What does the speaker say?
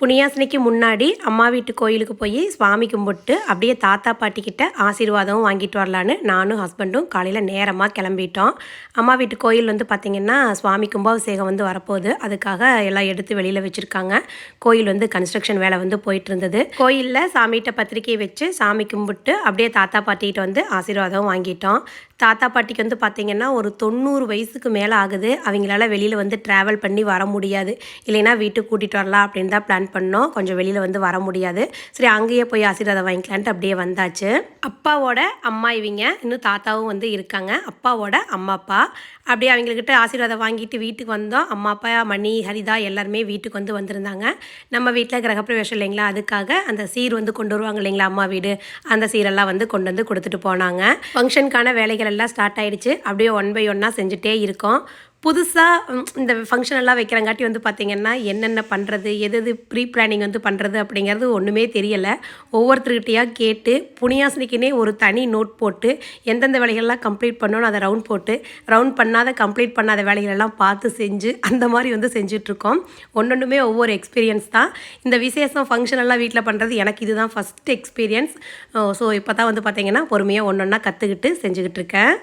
புண்ணியாசனிக்கு முன்னாடி அம்மா வீட்டு கோயிலுக்கு போய் சாமி கும்பிட்டு அப்படியே தாத்தா பாட்டிக்கிட்ட ஆசீர்வாதம் வாங்கிட்டு வரலான்னு நானும் ஹஸ்பண்டும் காலையில் நேரமாக கிளம்பிட்டோம். அம்மா வீட்டு கோயில் வந்து பார்த்திங்கன்னா சுவாமி கும்பாபிஷேகம் வந்து வரப்போகுது. அதுக்காக எல்லாம் எடுத்து வெளியில் வச்சுருக்காங்க. கோயில் வந்து கன்ஸ்ட்ரக்ஷன் வேலை வந்து போயிட்டு இருந்தது. கோயிலில் சாமிகிட்ட பத்திரிக்கை வச்சு சாமி கும்பிட்டு அப்படியே தாத்தா பாட்டிகிட்ட வந்து ஆசீர்வாதம் வாங்கிட்டோம். தாத்தா பாட்டிக்கு வந்து பார்த்திங்கன்னா ஒரு 90 வயசுக்கு மேலே ஆகுது. அவங்களால வெளியில் வந்து ட்ராவல் பண்ணி வர முடியாது. இல்லைன்னா வீட்டுக்கு கூட்டிகிட்டு வரலாம் அப்படின்னு தான் பிளான் பண்ணோம். கொஞ்சம் வெளியில் வந்து வர முடியாது. சரி அங்கேயே போய் ஆசீர்வாதம் வாங்கிக்கலான்ட்டு அப்படியே வந்தாச்சு. அப்பாவோட அம்மா இவங்க, இன்னும் தாத்தாவும் வந்து இருக்காங்க. அப்பாவோட அம்மா அப்பா அப்படியே அவங்கக்கிட்ட ஆசீர்வாதம் வாங்கிட்டு வீட்டுக்கு வந்தோம். அம்மா அப்பா மணி ஹரிதா எல்லாருமே வீட்டுக்கு வந்து வந்திருந்தாங்க. நம்ம வீட்டில் கிரகப்பிரவேசம் இல்லைங்களா, அதுக்காக அந்த சீர் வந்து கொண்டு வருவாங்க இல்லைங்களா அம்மா வீடு, அந்த சீரெல்லாம் வந்து கொண்டு வந்து கொடுத்துட்டு போனாங்க. ஃபங்க்ஷனுக்கான வேலைகள் எல்லாம் ஸ்டார்ட் ஆகிடுச்சு. அப்படியே ஒன் பை ஒன்னாக செஞ்சுட்டே இருக்கோம். புதுசாக இந்த ஃபங்க்ஷனெல்லாம் வைக்கிறங்காட்டி வந்து பார்த்திங்கன்னா என்னென்ன பண்ணுறது, எது ப்ரீ பிளானிங் வந்து பண்ணுறது அப்படிங்கிறது ஒன்றுமே தெரியலை. ஒவ்வொருத்தருக்கிட்டையாக கேட்டு புண்ணியாசனிக்குன்னே ஒரு தனி நோட் போட்டு எந்தெந்த வேலைகள்லாம் கம்ப்ளீட் பண்ணணும்னு அதை ரவுண்ட் போட்டு கம்ப்ளீட் பண்ணாத வேலைகளெல்லாம் பார்த்து செஞ்சு அந்த மாதிரி வந்து செஞ்சிட்ருக்கோம். ஒன்றுமே ஒவ்வொரு எக்ஸ்பீரியன்ஸ் தான். இந்த விசேஷம் ஃபங்க்ஷனெல்லாம் வீட்டில் பண்ணுறது எனக்கு இதுதான் ஃபஸ்ட் எக்ஸ்பீரியன்ஸ். ஸோ இப்போ தான் வந்து பார்த்திங்கன்னா பொறுமையாக ஒன்று ஒன்றா கற்றுக்கிட்டு செஞ்சுக்கிட்டு இருக்கேன்.